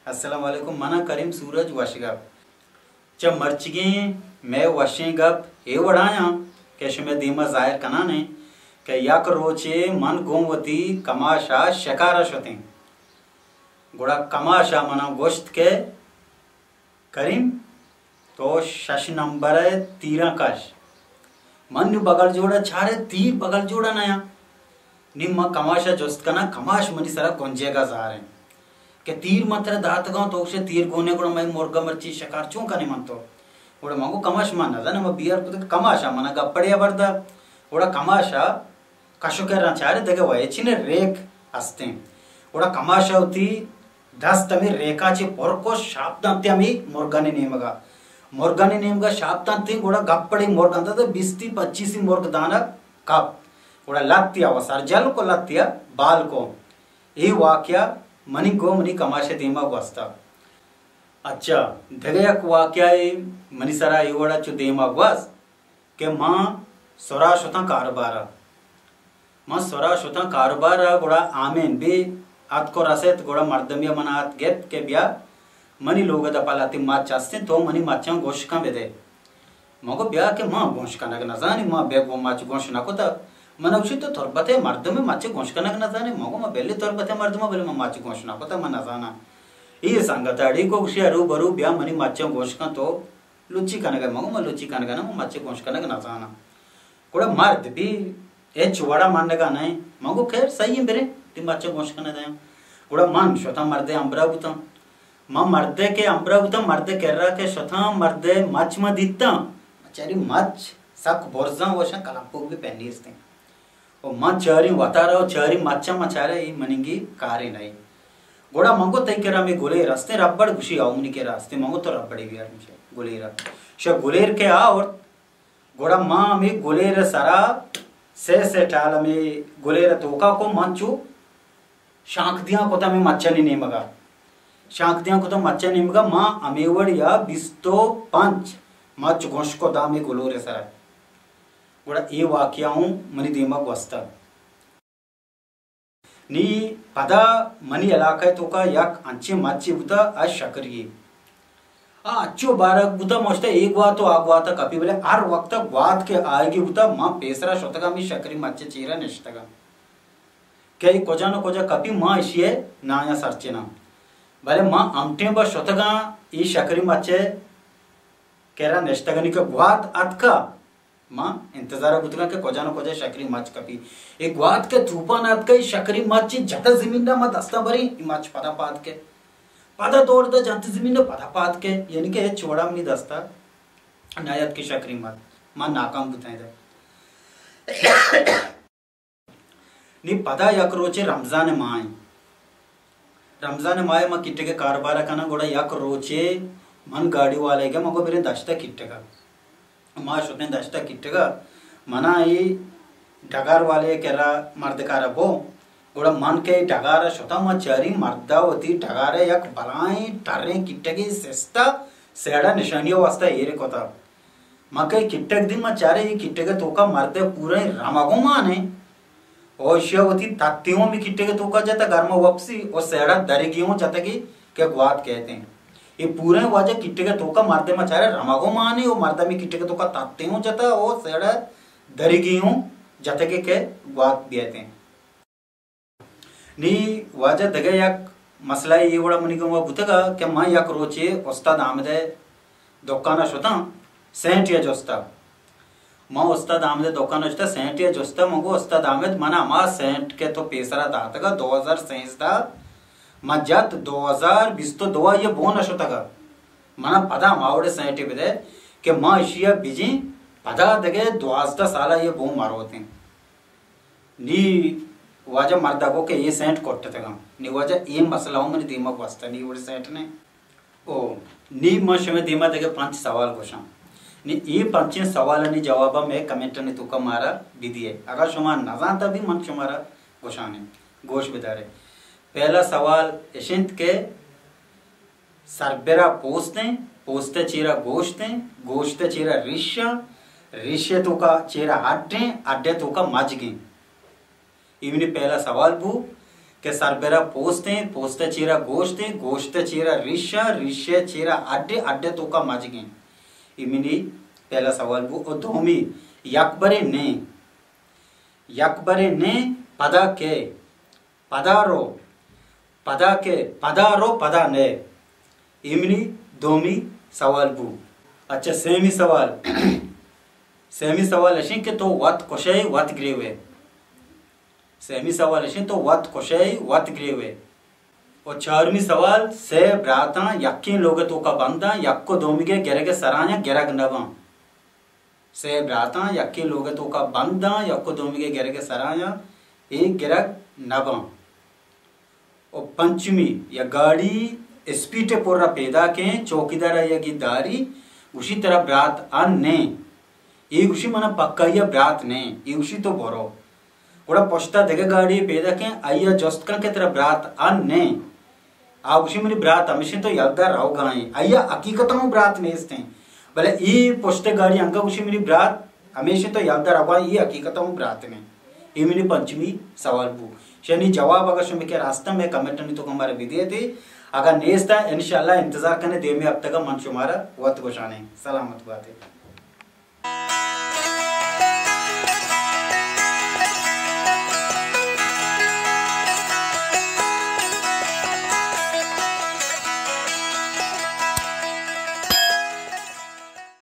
अस्सलाम वालेकुम। मना करीम सूरज वशगप च मर्चगे मैं वशेगप ए वड़ाया कैश में दीमा जाहिर कना ने के यक रोचे मन गोमवती कमाशा शकारा शते गुड़ा कमाशा मना गोश्त के करीम तो शश नंबर तीरा कश मन बगल जोड़ा छारे तीर बगल जोड़ा नया निम्मा कमाशा जोस्त कना कमाश मनी सरा गोंजेगा जार है के तीर मात्र दात गांव तो उसे तीर गोने गुड़ा मैं मोरगा मर्ची शकार चूं कने मन तो उड़ा मांगो कमाश मान ना ना बियर तो कमाशा मना गप्पड़िया बरदा उड़ा कमाशा कशो के रचारे देगे वयचिने रेक हस्ते उड़ा कमाशा होती 10 तमी रेखाचे पोरको शाब्दांत्यामी मोरगाने नेमगा शाब्दांती गुड़ा गप्पड़ी मोरगंता तो 20-25 मोरग दाना कप उड़ा लत्तिया वसार जल को लत्तिया बाल को ये वाक्या मनी गो मनी कमाशे दीमा वस्ता अच्छा धगयक वाक्या मनी सरा युवड़ा चु दीमा वस के मां सोरा शोता कारोबार गुड़ा आमेन बे आत को रसेत गुड़ा मर्दमिया मना आत गेत के बिया मनी लोग दपालाती माच चास्ते तो मनी माचा गोशका बेदे मगो बिया के मां गोशका नग नजानी मां बेग वो माच गोश नकोता मनवशी तो थोरबते मर्दमे माचे गोशका नग नजानी मगो मा बेले थोरबते मर्दमा बेले मा माच गोश नकोता मा नजाना ये संगताड़ी को शियारू बरू बिया मनी माचा गोशका तो लुच्ची कनग मगो मा लुच्ची कनग ना माचे गोशका नग नजाना कोड़ा मर्द भी ए चुवाड़ा मानने का नहीं मगो खैर सही है मेरे ती माचे गोशका न दया कोड़ा मान शोता मर्दे अम्बराबुता मां मर्दे के अम्बराबुता मर्दे कह रहा के शोता मर्दे मच म दित्ता चारी मच सक बोरजा वशा कलापो भी पेंडीस्ते ओ मां चारी वतारा चारी मच्चा मचारे ई मनिंगी कारे नहीं गोड़ा मंगो तई केरा में गोले रास्ते रबड़ खुशी आउमनी के रास्ते मंगो तो रबड़ी भी यार मुझे गोलेरा श गोलेर के आ और गोड़ा मां में गोलेर सारा से टाल में गोलेर तोका को मंचू शांख दिया को तमे मच्चा नहीं मगा शांख दिया को तो मच्चा नहीं मगा मां अमेवड़ या बिस्तो पंच मच गोश को दामे गोलोरे सारा गोड़ा ये वाक्याऊं मनी दिमाग वस्ता नी पदा मनी इलाका तो का यक अंचे मच्ची बुता अशकरी अच्छो बारक बुता मोस्ते एक बात तो आग बात कभी बोले हर वक्त बात के आएगी बुता मां पेसरा शतगा मी शकरी मच्चे चीरा निष्ठगा क्या ये कोजा न कोजा कभी मां इशिए नाया सरचे ना भले मां अमटे बा शतगा ये शकरी मच्चे केरा निष्ठगा निका बात अतका मां इंतजार बुतगा के कोजा न कोजा शकरी मच कभी एक बात के थूपा नात के शकरी मच्ची जटा जमीन ना मत अस्ता भरी मच पदा पाद के पदा तोड़ द जंत जमीन ने पदा पाद के यानी के छोड़ा मनी दस्ता नायत की शकरी मत मां नाकाम बुताए दे नी पदा यक रोचे रमजान माय मा किट्टे के कारोबार कना गोड़ा यक रोचे मन गाड़ी वाले के मको मेरे दस्ता किट्टे का मां शुतने दस्ता किट्टे का मना ये डगार वाले केरा मर्द का रबो गोड़ा मन के डगार शुता मा चारी मर्दा होती डगार यक बलाई टरे किट्टे की सेस्ता सेड़ा निशानियों वास्ता येरे कोता मके किट्टे दिन मा चारे ये किट्टे के तोका मर्दे पूरे रामागो माने ओशियावती तत्तियों में किट्टे के तोका जाता गर्म वापसी और सेड़ा दरिगियों जाता की क्या ग्वात कहते हैं ये पूरे वाजे किट्टे के तोका मर्दे में चारे रामागो माने और मर्दा में किट्टे के तोका तत्तियों जाता और सेड़ा दरिगियों जाता के ग्वात बियाते हैं नी वाजे दगे यक मसला ये बड़ा मनी को बुतगा क्या मां यक रोचे उस्ताद आमदे दुकाना शोता सेंट या जोस्ता मां उस्ताद आमदे दुकान होता सेंट या जोस्ता मगो उस्ताद आमद मना मा सेंट के तो पेसरा दातगा 2023 दा मजत 2020 तो दवा ये बोन अशोतगा मना पदा मावड़े सेंट बिदे के मां इशिया बिजी पदा दगे 12 साला ये बो मारोते नी वाजा मर्दा को के ये सेंट कोट्टे तगा नी वाजा ये मसला मन दिमाग वास्ता नी वड़े सेंट ने ओ नी मश में दिमाग दगे 5 सवाल कोशा नी ये 5 सवाल ने जवाब में कमेंट ने तुका मारा विदिए अगर शुमा न जानता भी मन शुमारा गोशाने गोश बिदारे पहला सवाल यशंत के सरबेरा पोस्ते चीरा गोश्ते चीरा रिश्य तो का चीरा अड्डे तो का मजगे इवनी पहला सवाल बू के सरबेरा पोस्ते चीरा गोश्ते चीरा रिश्य चीरा अड्डे तो का माजिगे इमिनी पहला सवाल वो और धोमी यकबरे ने पदा के पदारो पदा के पदारो पदा ने इमिनी धोमी सवाल बू। अच्छा सेमी सवाल अशी के तो वत कोशे वत ग्रेवे सेमी सवाल अशी तो वत कोशे वत ग्रेवे। और चारमी सवाल से ब्राता यक्की लोग तो का बंदा यक्को दोमिगे गेरगे सराया गेरग नवा से ब्राता यक्की लोग तो का बंदा यक्को दोमिगे गेरगे सराया एक गेरग नवा। और पंचमी या गाड़ी स्पीटे पोरा पैदा के चौकीदार यगी दारी उसी तरह ब्रात अन्ने ये उसी मना पक्का या ब्रात ने ये उसी तो बोरो ओड़ा पोस्ता देगे गाड़ी पैदा के आया जस्का के तरह ब्रात अन्ने आ उसी मेरी ब्रात हमेशा तो यादगार राव गाए आया हकीकत में ब्रात ने इसते भले ये पोस्ते गाड़ी अंका उसी मेरी ब्रात हमेशा तो यादगार राव गाए ये हकीकत में ब्रात ने ये मेरी पंचमी सवाल बू शनि जवाब अगर शुम के रास्ता में कमेंट नहीं तो हमारे विधि थे अगर नेस्ता इंशाल्लाह इंतजार करने दे में अब तक मन शुमारा वत गोशाने सलामत बात है।